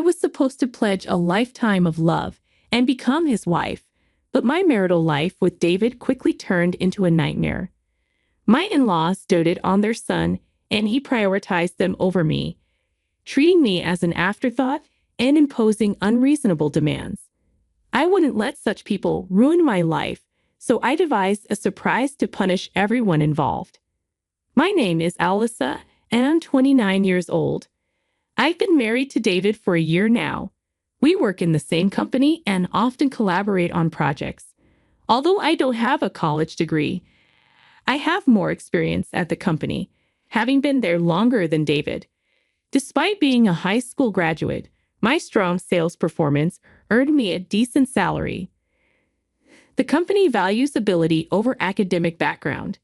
was supposed to pledge a lifetime of love and become his wife, but my marital life with David quickly turned into a nightmare. My in-laws doted on their son, and he prioritized them over me, treating me as an afterthought and imposing unreasonable demands. I wouldn't let such people ruin my life, so I devised a surprise to punish everyone involved. My name is Alyssa, and I'm 29 years old. I've been married to David for a year now. We work in the same company and often collaborate on projects. Although I don't have a college degree, I have more experience at the company, having been there longer than David. Despite being a high school graduate, my strong sales performance earned me a decent salary. The company values ability over academic background.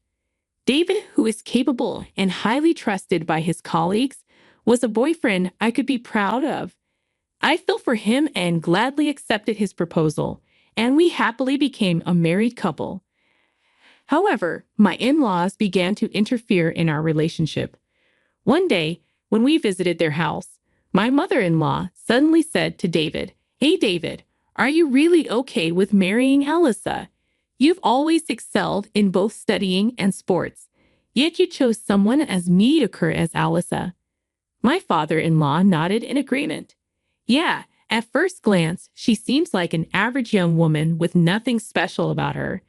David, who is capable and highly trusted by his colleagues, was a boyfriend I could be proud of. I fell for him and gladly accepted his proposal, and we happily became a married couple. However, my in-laws began to interfere in our relationship. One day, when we visited their house, my mother-in-law suddenly said to David, "Hey David, are you really okay with marrying Alyssa? You've always excelled in both studying and sports, yet you chose someone as mediocre as Alyssa." My father-in-law nodded in agreement. "Yeah, at first glance, she seems like an average young woman with nothing special about her."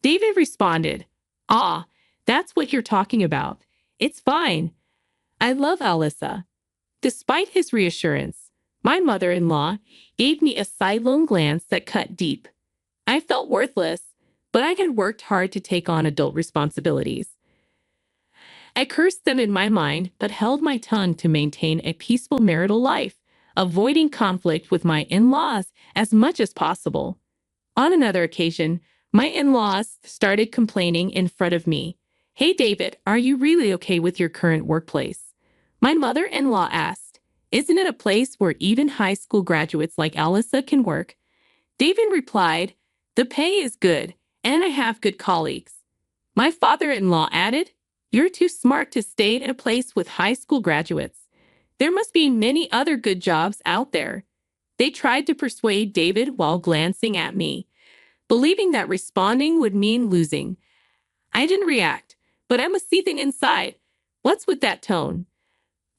David responded, "Ah, that's what you're talking about. It's fine. I love Alyssa." Despite his reassurance, my mother-in-law gave me a sidelong glance that cut deep. I felt worthless, but I had worked hard to take on adult responsibilities. I cursed them in my mind, but held my tongue to maintain a peaceful marital life, avoiding conflict with my in-laws as much as possible. On another occasion, my in-laws started complaining in front of me. "Hey David, are you really okay with your current workplace?" My mother-in-law asked, "Isn't it a place where even high school graduates like Alyssa can work?" David replied, "The pay is good, and I have good colleagues." My father-in-law added, "You're too smart to stay in a place with high school graduates. There must be many other good jobs out there." They tried to persuade David while glancing at me, believing that responding would mean losing. I didn't react, but I was seething inside. What's with that tone?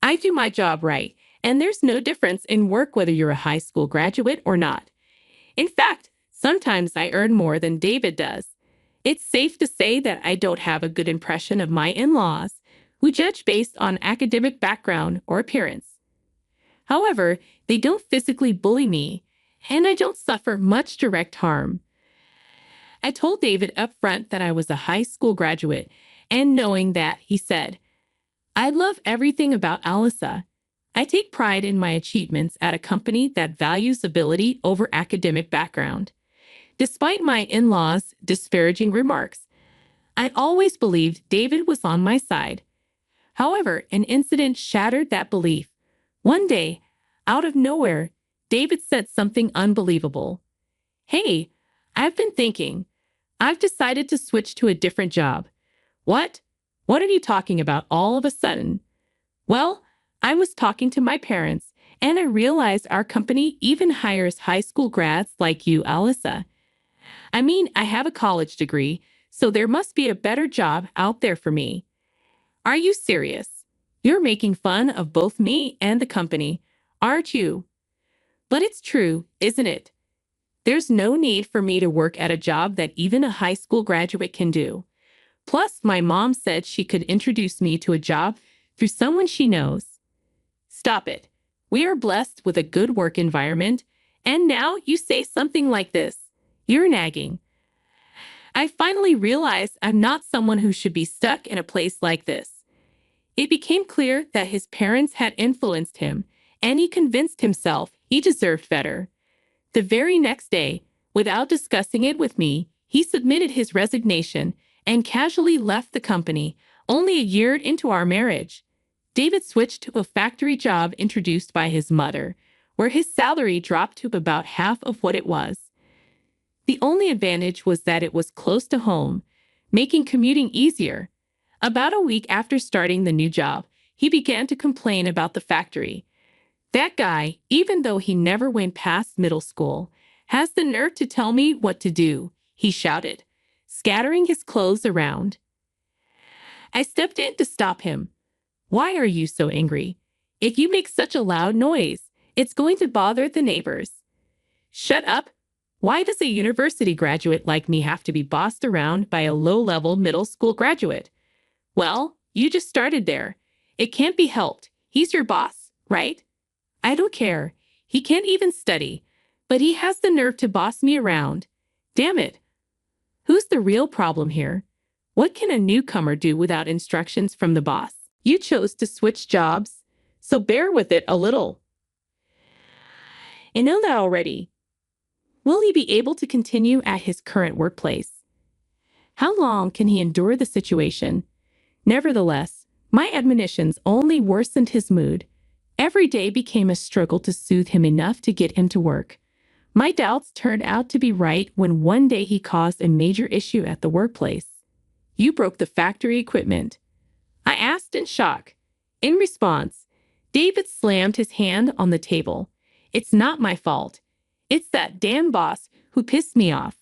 I do my job right, and there's no difference in work whether you're a high school graduate or not. In fact, sometimes I earn more than David does. It's safe to say that I don't have a good impression of my in-laws, who judge based on academic background or appearance. However, they don't physically bully me, and I don't suffer much direct harm. I told David up front that I was a high school graduate, and knowing that, he said, "I love everything about Alyssa. I take pride in my achievements at a company that values ability over academic background." Despite my in-laws' disparaging remarks, I always believed David was on my side. However, an incident shattered that belief. One day, out of nowhere, David said something unbelievable. "Hey, I've been thinking. I've decided to switch to a different job." "What? What are you talking about all of a sudden?" "Well, I was talking to my parents, and I realized our company even hires high school grads like you, Alyssa. I mean, I have a college degree, so there must be a better job out there for me." "Are you serious? You're making fun of both me and the company, aren't you?" "But it's true, isn't it? There's no need for me to work at a job that even a high school graduate can do. Plus, my mom said she could introduce me to a job through someone she knows." "Stop it. We are blessed with a good work environment, and now you say something like this. You're nagging." I finally realized I'm not someone who should be stuck in a place like this. It became clear that his parents had influenced him, and he convinced himself he deserved better. The very next day, without discussing it with me, he submitted his resignation and casually left the company only a year into our marriage. David switched to a factory job introduced by his mother, where his salary dropped to about half of what it was. The only advantage was that it was close to home, making commuting easier. About a week after starting the new job, he began to complain about the factory. That guy, even though he never went past middle school, has the nerve to tell me what to do, he shouted, scattering his clothes around. I stepped in to stop him. Why are you so angry? If you make such a loud noise, it's going to bother the neighbors. Shut up. Why does a university graduate like me have to be bossed around by a low-level middle school graduate? Well, you just started there. It can't be helped. He's your boss, right? I don't care. He can't even study, but he has the nerve to boss me around. Damn it. Who's the real problem here? What can a newcomer do without instructions from the boss? You chose to switch jobs, so bear with it a little. I know that already. Will he be able to continue at his current workplace? How long can he endure the situation? Nevertheless, my admonitions only worsened his mood. Every day became a struggle to soothe him enough to get him to work. My doubts turned out to be right when one day he caused a major issue at the workplace. You broke the factory equipment. I asked in shock. In response, David slammed his hand on the table. It's not my fault. It's that damn boss who pissed me off.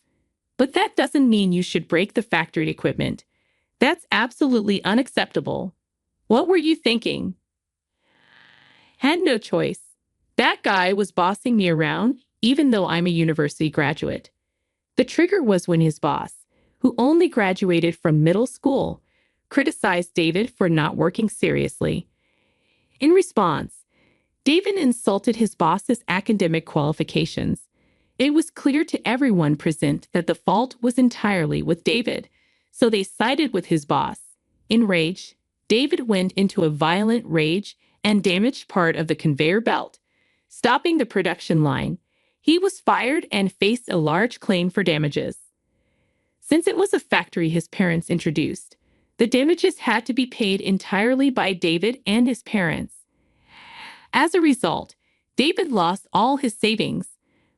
But that doesn't mean you should break the factory equipment. That's absolutely unacceptable. What were you thinking? Had no choice. That guy was bossing me around, even though I'm a university graduate. The trigger was when his boss, who only graduated from middle school, criticized David for not working seriously. In response, David insulted his boss's academic qualifications. It was clear to everyone present that the fault was entirely with David, so they sided with his boss. Enraged, David went into a violent rage and damaged part of the conveyor belt, stopping the production line. He was fired and faced a large claim for damages. Since it was a factory his parents introduced, the damages had to be paid entirely by David and his parents. As a result, David lost all his savings,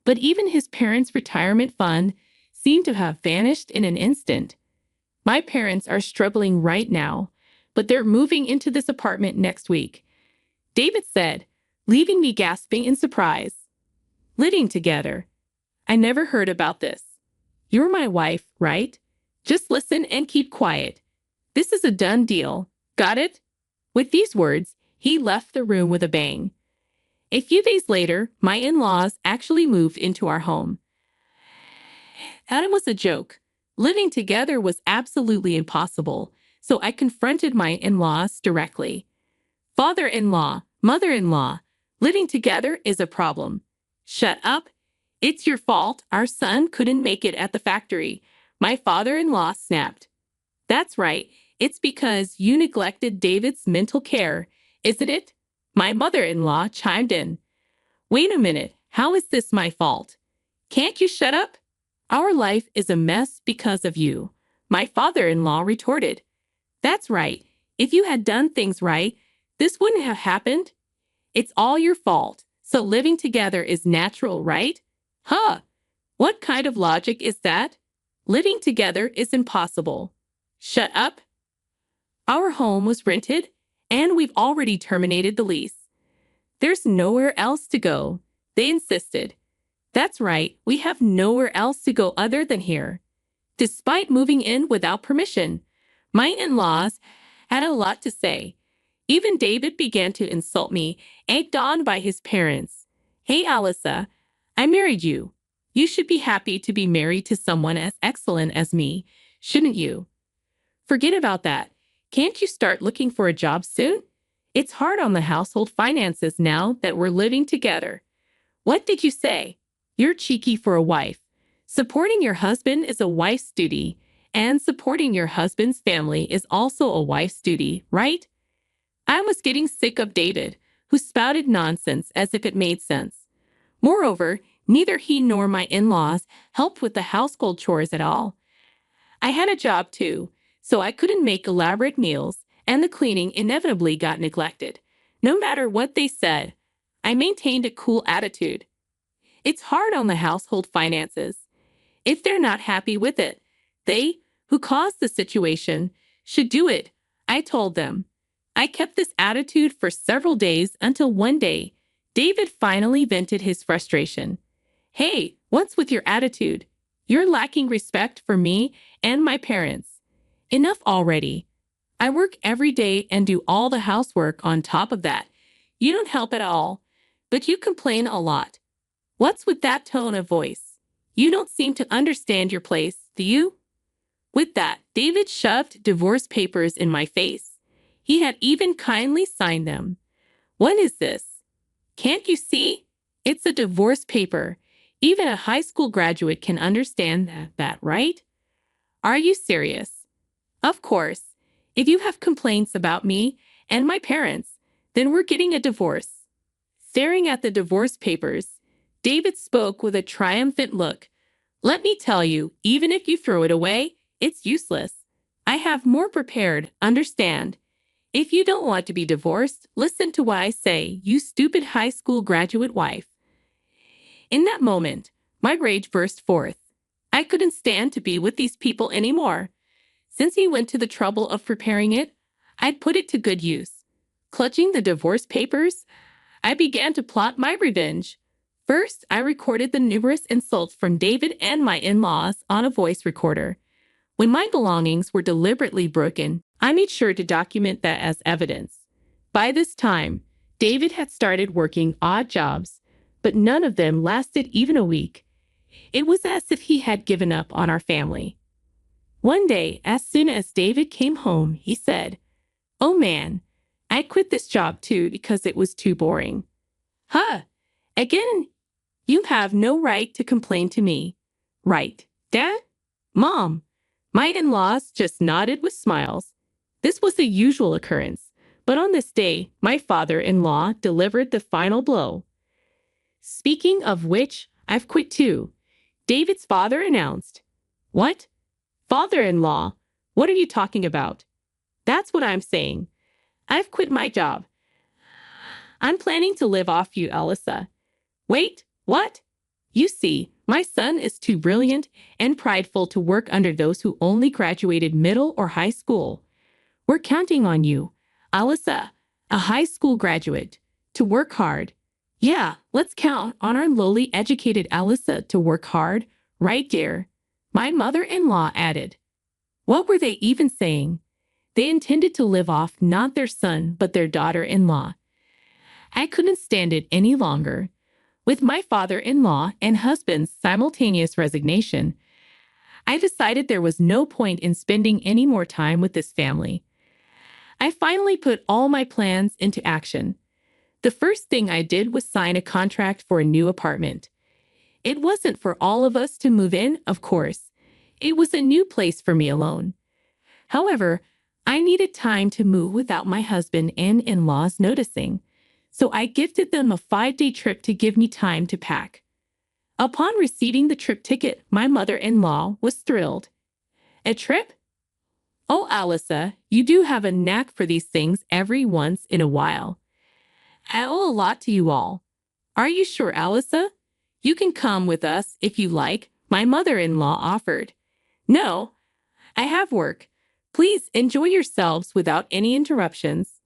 but even his parents' retirement fund seemed to have vanished in an instant. My parents are struggling right now, but they're moving into this apartment next week, David said, leaving me gasping in surprise. Living together. I never heard about this. You're my wife, right? Just listen and keep quiet. This is a done deal. Got it? With these words, he left the room with a bang. A few days later, my in-laws actually moved into our home. That was a joke. Living together was absolutely impossible, so I confronted my in-laws directly. Father-in-law, mother-in-law, living together is a problem. Shut up. It's your fault our son couldn't make it at the factory, my father-in-law snapped. That's right. It's because you neglected David's mental care, isn't it? My mother-in-law chimed in. Wait a minute. How is this my fault? Can't you shut up? Our life is a mess because of you, my father-in-law retorted. That's right. If you had done things right, this wouldn't have happened. It's all your fault, so living together is natural, right? Huh! What kind of logic is that? Living together is impossible. Shut up. Our home was rented, and we've already terminated the lease. There's nowhere else to go, they insisted. That's right, we have nowhere else to go other than here. Despite moving in without permission, my in-laws had a lot to say. Even David began to insult me, egged on by his parents. Hey, Alyssa, I married you. You should be happy to be married to someone as excellent as me, shouldn't you? Forget about that. Can't you start looking for a job soon? It's hard on the household finances now that we're living together. What did you say? You're cheeky for a wife. Supporting your husband is a wife's duty, and supporting your husband's family is also a wife's duty, right? I was getting sick of David, who spouted nonsense as if it made sense. Moreover, neither he nor my in-laws helped with the household chores at all. I had a job too, so I couldn't make elaborate meals, and the cleaning inevitably got neglected. No matter what they said, I maintained a cool attitude. It's hard on the household finances. If they're not happy with it, they, who caused the situation, should do it, I told them. I kept this attitude for several days until one day, David finally vented his frustration. Hey, what's with your attitude? You're lacking respect for me and my parents. Enough already. I work every day and do all the housework on top of that. You don't help at all, but you complain a lot. What's with that tone of voice? You don't seem to understand your place, do you? With that, David shoved divorce papers in my face. He had even kindly signed them. What is this? Can't you see? It's a divorce paper. Even a high school graduate can understand that, right? Are you serious? Of course. If you have complaints about me and my parents, then we're getting a divorce. Staring at the divorce papers, David spoke with a triumphant look. Let me tell you, even if you throw it away, it's useless. I have more prepared, understand? If you don't want to be divorced, listen to what I say, you stupid high school graduate wife. In that moment, my rage burst forth. I couldn't stand to be with these people anymore. Since he went to the trouble of preparing it, I'd put it to good use. Clutching the divorce papers, I began to plot my revenge. First, I recorded the numerous insults from David and my in-laws on a voice recorder. When my belongings were deliberately broken, I made sure to document that as evidence. By this time, David had started working odd jobs, but none of them lasted even a week. It was as if he had given up on our family. One day, as soon as David came home, he said, "Oh man, I quit this job too because it was too boring." Huh, again, you have no right to complain to me. Right, Dad? Mom? My in-laws just nodded with smiles. This was a usual occurrence, but on this day, my father-in-law delivered the final blow. Speaking of which, I've quit too, David's father announced. What? Father-in-law? What are you talking about? That's what I'm saying. I've quit my job. I'm planning to live off you, Alyssa. Wait, what? You see, my son is too brilliant and prideful to work under those who only graduated middle or high school. We're counting on you, Alyssa, a high school graduate, to work hard. Yeah, let's count on our lowly educated Alyssa to work hard, right, dear? My mother-in-law added. What were they even saying? They intended to live off not their son, but their daughter-in-law. I couldn't stand it any longer. With my father-in-law and husband's simultaneous resignation, I decided there was no point in spending any more time with this family. I finally put all my plans into action. The first thing I did was sign a contract for a new apartment. It wasn't for all of us to move in, of course. It was a new place for me alone. However, I needed time to move without my husband and in-laws noticing, so I gifted them a 5-day trip to give me time to pack. Upon receiving the trip ticket, my mother-in-law was thrilled. A trip? Oh, Alyssa, you do have a knack for these things every once in a while. I owe a lot to you all. Are you sure, Alyssa? You can come with us if you like, my mother-in-law offered. No, I have work. Please enjoy yourselves without any interruptions.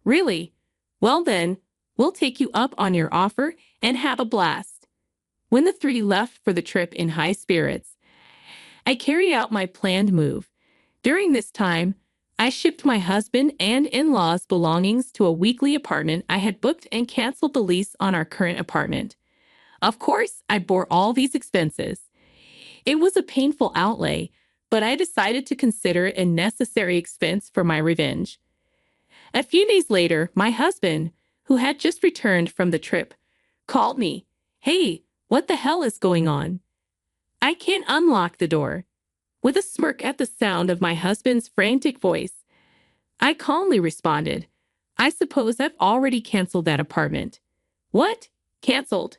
Really? Well then, we'll take you up on your offer and have a blast. When the three left for the trip in high spirits, I carried out my planned move. During this time, I shipped my husband and in-laws' belongings to a weekly apartment I had booked and canceled the lease on our current apartment. Of course, I bore all these expenses. It was a painful outlay, but I decided to consider it a necessary expense for my revenge. A few days later, my husband, who had just returned from the trip, called me. Hey, what the hell is going on? I can't unlock the door. With a smirk at the sound of my husband's frantic voice, I calmly responded, I suppose I've already canceled that apartment. What? Canceled?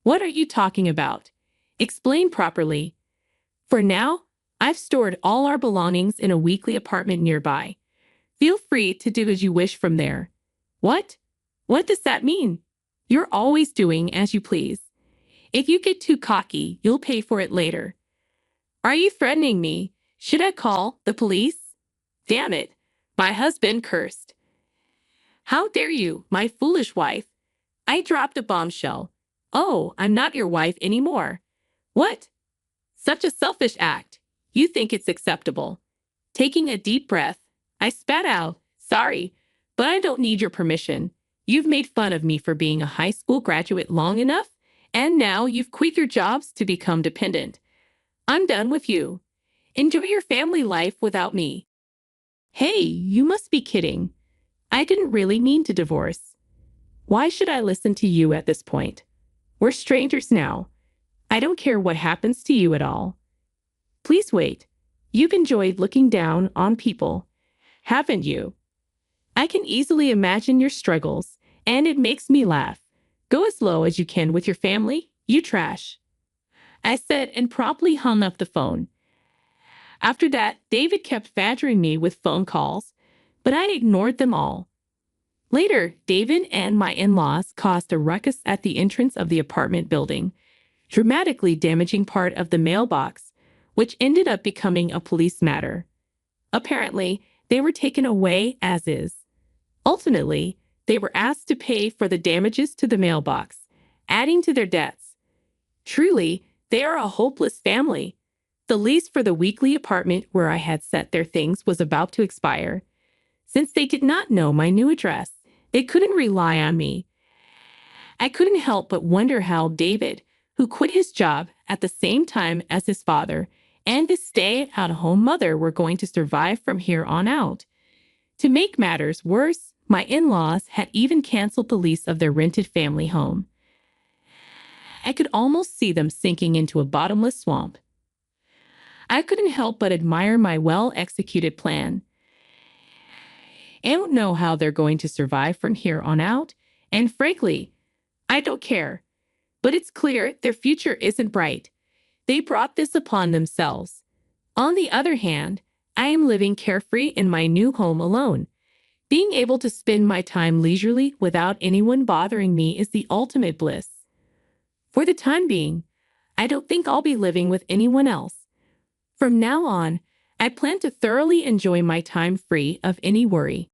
What are you talking about? Explain properly. For now, I've stored all our belongings in a weekly apartment nearby. Feel free to do as you wish from there. What? What does that mean? You're always doing as you please. If you get too cocky, you'll pay for it later. Are you threatening me? Should I call the police? Damn it, my husband cursed. How dare you, my foolish wife? I dropped a bombshell. Oh, I'm not your wife anymore. What? Such a selfish act. You think it's acceptable. Taking a deep breath, I spat out, sorry, but I don't need your permission. You've made fun of me for being a high school graduate long enough, and now you've quit your jobs to become dependent. I'm done with you. Enjoy your family life without me. Hey, you must be kidding. I didn't really mean to divorce. Why should I listen to you at this point? We're strangers now. I don't care what happens to you at all. Please wait. You've enjoyed looking down on people, haven't you? I can easily imagine your struggles, and it makes me laugh. Go as low as you can with your family, you trash. I said and promptly hung up the phone. After that, David kept badgering me with phone calls, but I ignored them all. Later, David and my in-laws caused a ruckus at the entrance of the apartment building, dramatically damaging part of the mailbox, which ended up becoming a police matter. Apparently, they were taken away as is. Ultimately, they were asked to pay for the damages to the mailbox, adding to their debts. Truly, they are a hopeless family. The lease for the weekly apartment where I had set their things was about to expire. Since they did not know my new address, they couldn't rely on me. I couldn't help but wonder how David, who quit his job at the same time as his father and his stay-at-home mother, were going to survive from here on out. To make matters worse, my in-laws had even canceled the lease of their rented family home. I could almost see them sinking into a bottomless swamp. I couldn't help but admire my well-executed plan. I don't know how they're going to survive from here on out, and frankly, I don't care. But it's clear their future isn't bright. They brought this upon themselves. On the other hand, I am living carefree in my new home alone. Being able to spend my time leisurely without anyone bothering me is the ultimate bliss. For the time being, I don't think I'll be living with anyone else. From now on, I plan to thoroughly enjoy my time free of any worry.